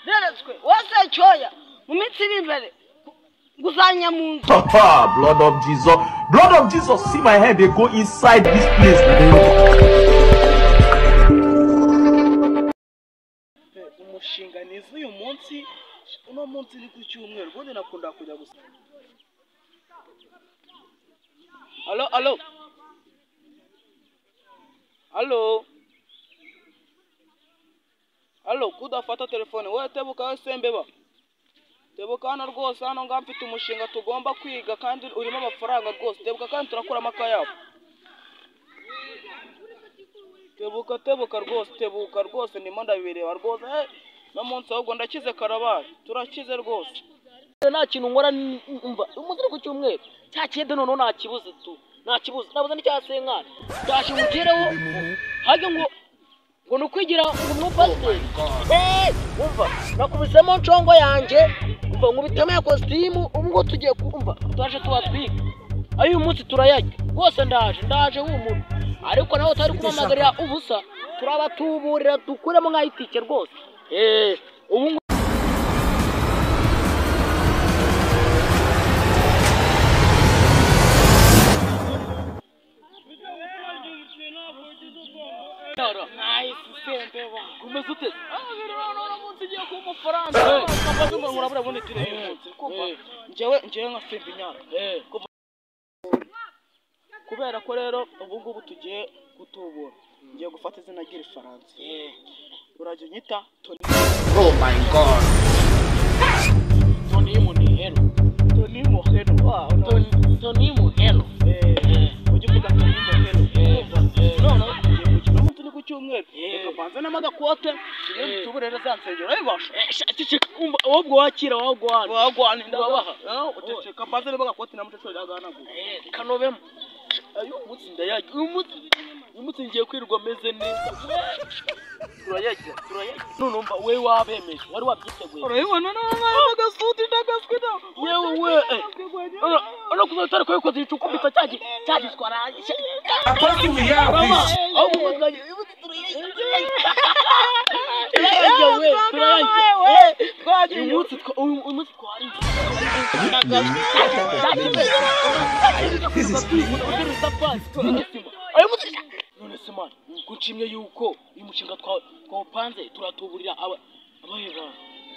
neretswe wose cyoya mu minsi iri imbere guzanya mu nzu. Blood of Jesus, see my head, they go inside this place. Umushinga nizo uyu munsi, uno munsi ni ku cyumweru, ubundi nakunda kujya gusa. Halo, kudafata telefone, wowe tebuka sembeba. Tebuka hano rwose, hano ngaho mfite umushinga tugomba kwiga kandi urimo amafaranga rwose. Tebuka kandi turakura amakayabo. Tebuka rwose ndimo ndabireba rwose. No munsi ahubwo ndakize karabaye. Turakize rwose. Nta kintu nkora umva umuzire ku cyumweru. Cya kiyede none nta kibuze tu. Nta kibuze. Nabuze n'icyasenkana. Ndaje mugereho. Hage ngo nukwigira umupasiteri. Umva nakubisemo ncongo yanje. Umva nkubitemo ya costume ubwo tugiye kumva. Twaje tubatwika. Ayo umunsi turayajya. Rwose ndaje w'umuntu. Ariko nawe utari kumamagarira ubusa. Turabatuburira dukuremo nk'ayitike rwose. Ubu kumeze ute? Ngiye ku mafaranga. Kabazo ngo urabura bone tire y'umunsi. Njyewe nka Simba Inyana. Kubera ko rero ubu ngubu tugiye gutubura. Ngiye gufata izina ry'Ifaransa. Urajya unyita Tony. Oh my God. Tony Muhelo. Tony Muhelo. Ujye uvuga Tony Muhelo. None ugiye gukina ku cyumweru. Ukabanza n'amagakote, tuburere za nsengero. Ayibasha. Umva ahubwo wakira wagwana ndabaha. Uteceka banza n'amagakote namutecho yaganago. Kanovemo. Ayo umunsi ndayajya. Umunsi ngiye kwirirwa meze neza. Turayajya. None umva we wabemeje. Wari wabyiteguye. Urayibona n'agasuti ndagaswida. Yewe ono kuzotara ko yuko zicukubita cyagitwara. Apart we have this. Aho muganye. Umunsi twari. None se man, kuncimye yuko uyu mushinga twawupanze turatuburira abaheba.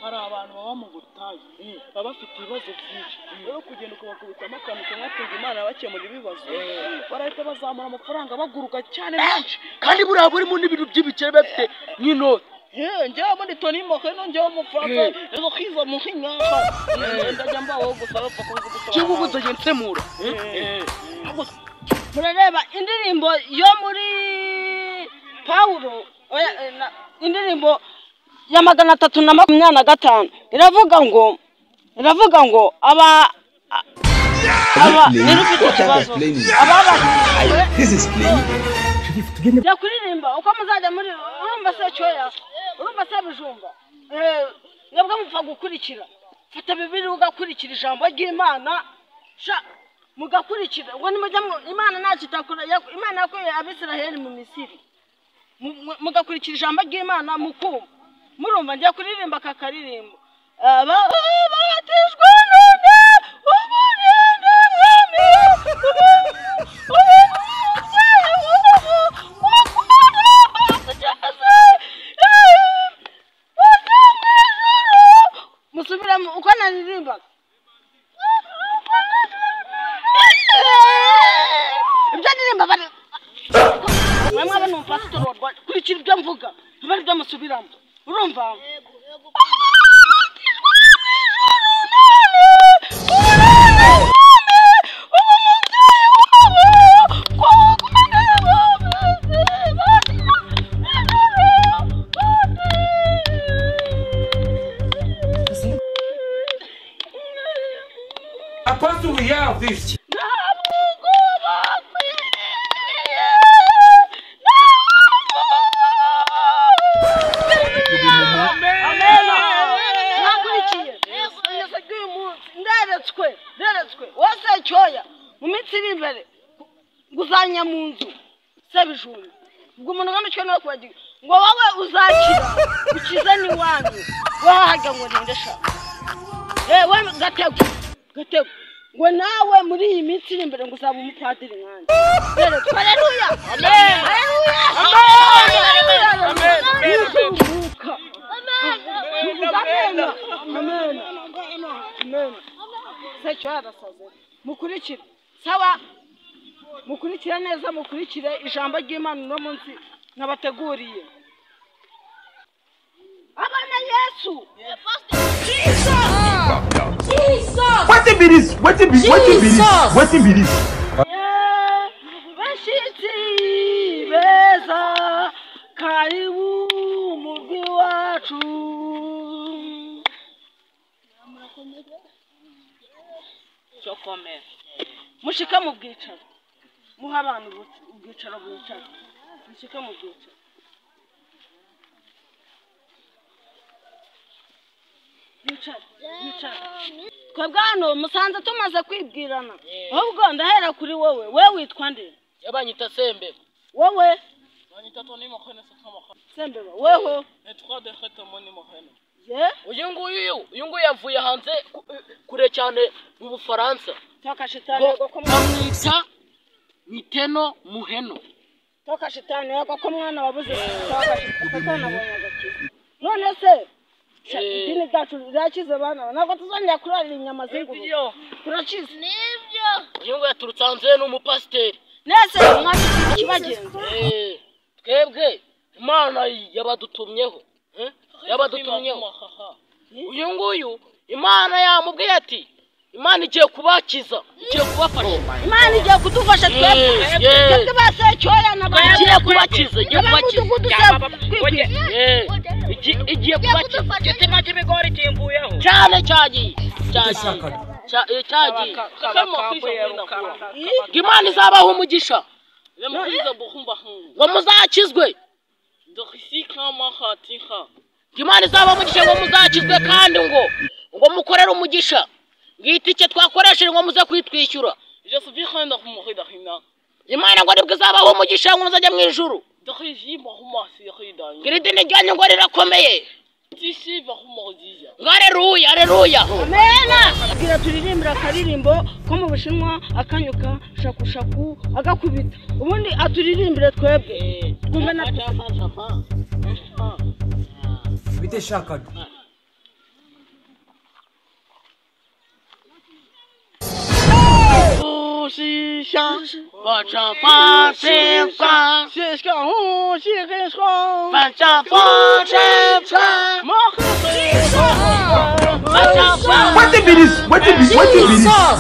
Hari abantu baba mu butayu, baba bafite ibibazo byinshi. Rero kugenda ukabakubitamo akantu kamwatunga Imana bakemura ibibazo. Barahita bazamura amafaranga baguruka cyane menshi. Kandi buriya burimo n'ibintu by'ibiceri bafite nk'inoti. Njyewe muri Tony Muhelo njyewe amafaranga ezo khiza muhinyaka. Ndajya mbaho gusa bapfa kugusa. Cyangwa uzajya nsemura. Murareba indirimbo yo muri Paulo indirimbo ya 325 iravuga ngo aba This is playing. Ya kuririmba uko muzajya muri urumva se cyoya urumva se bijumba nabwo mupfa gukurikira fata bibiri ugakurikira ijambo ry'Imana mugakurikira ngo nimujya Imana nakitakura Imana yakuye Abisiraheli mu Misiri mugakurikira ijambo ry'Imana mukumva murumva njya kuririmba kakaririmbo abatijwe none ubuninde musubira uko naririmba ibyo ndirimba bari mwamwe abantu pastor wa kurikira ibyo mvuga bari byo musubiramo urumva Apart we have this. Neretswe wose cyoya mu minsi iri imbere guzanya mu nzu se bijumba ubwo umuntu ngamicyo no kwagiye ngo wowe uzakira ukize ni wanyu wahajya ngo nindesha we gatego ngo nawe muri iyi minsi iri imbere ngo uzaba umupadiri nkanjye rero haleluya amen haleluya amen secyara saze mukurikire sawa mukurikire neza mukurikire ijambo ry'Imana no munsi nabateguriye abana Yesu Wetin be this? bashitsi beza karibu murwi wacu mushika mu bwicaro muha abantu ubwicaro bwicara mushika mu bwicaro twebwe hano musanze tumaze kwibwirana ahubwo ndahera kuri wowe witwa nde yabanyita Sembe wowe banyita Tony Mohene Sembe weho etwa de kheta moni Mohene uyu nguyu yavuye hanze kure cyane mu Bufaransa toka shitani yego ko bamwita Miteno Muheno toka shitani yego ko mwana wabuze toka shitani nabonye agakiza none se idini ryacu rirakize bana ntabwo tuzongera kurarira inyama z'ingurube turakize nibyo uyu nguyu yaturutse hanze n'umupasiteri nese umwanya kibagenza twebwe Imana yabadutumyeho uyu nguyu Imana yamubwiye ati Imana igiye kubakiza igiye kubafasha Imana igiye kudufasha twebwe basecyoya n'abandi igiye kubakiza igiye kubakiza gitema cy'ibigori kimbuyeho cyane cyagiye Imana izabaho umugisha ngo muzakizwe Imana izabaho umugisha ngo muzakizwe kandi ngo mukorere umugisha ngitike twakoresheje ngo muze kwitwishyura Imana ngo nibwo izabaho umugisha ngo muzajya mu ijuru Giridini ryanyu ngo rirakomeye Haleluya haleluya Amen agira turirimbira akaririmbo ko mu Bushinwa akanyuka shakushaku agakubita ubundi aturirimbire twebwe twumve na bite shaka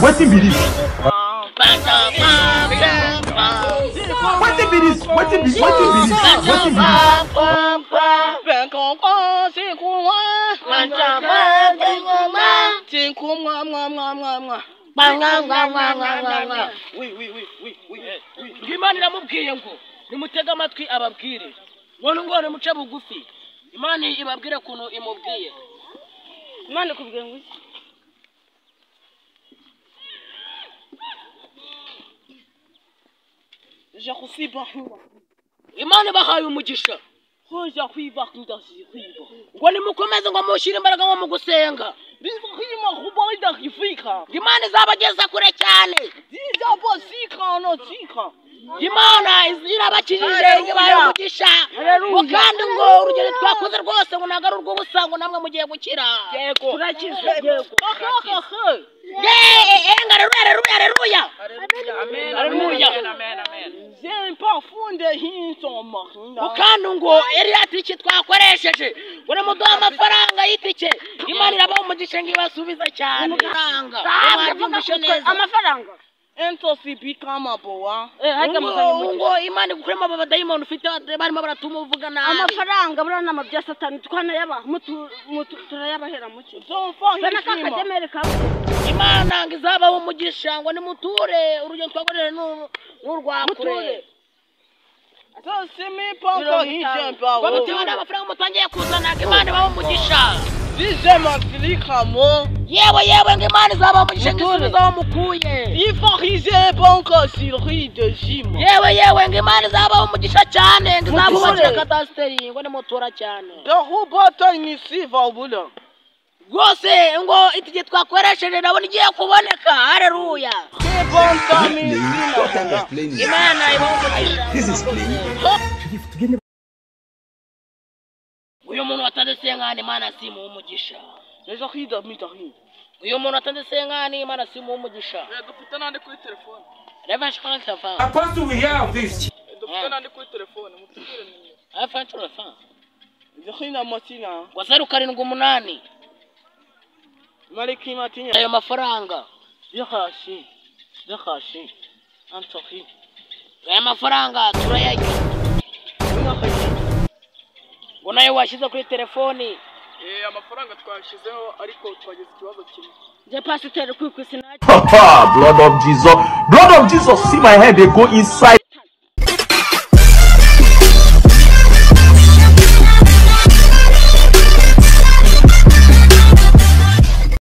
Wetin be this? Imana iramubwiye ngo nimutega amatwi ababwire ngo muce bugufi Imana ibabwire kuno imubwiye Imana ikubwiye ngo iki Imana bahaye umugisha ngo nimukomeze ngo mushyire imbaraga ngo mu gusenga Imana izabageza kure cyane Imana irabakijije ibaye umugisha kandi ngo urugero twakoze rwose ngo ntabwo ari urw'ubusa ngo namwe mugiye gukira turakize yego kandi ngo iriya tike twakoresheje ngo muduhe amafaranga y'itike Imana irabaho umugisha ngo ibasubiza cyane amafaranga ngo Imana igukuremo aba badayimoni ufite barimo baratuma uvuga nabi amafaranga buriya nama bya satani twanayaba turayabahera muke Imana ngo izabaho umugisha ngo nimuture urugendo twakorere n'urwakure bamutewe n'amafaranga mutangiye kuzana Imana ibaho umugisha yewe ngo Imana izaba umugisha ngisubiza aho mukuye. Ifarisé banque sillerie de Jim. yewe ngo Imana izaba umugisha cyane ngo izabubakira kadasteri ngo nimutura cyane. Darubata ici va bula. Rwose ngo itike twakoresheje nabona igiye kuboneka. Haleluya. Imana ibaho. Uyu muntu watanze senkani Imana simu umugisha. Les arida mitari. Uyu muntu watanze senkani Imana simu umugisha. Dufite nande kuri telefone. Reba shaka safa. Apostle, we have this. Dufite nande kuri telefone mutubwire nini. Afa telefone. Zahina matina. Wa 078. Maliki matinya. Ayo mafaranga. Yakashi. Antohi. Aya mafaranga turayajya. Ngo nayo washize kuri telefoni. Amafaranga twashizeho ariko twagize ikibazo kimwe. Je pasiteri kwikwisi nacyo. Blood of Jesus. Blood of Jesus. See my head, they go inside.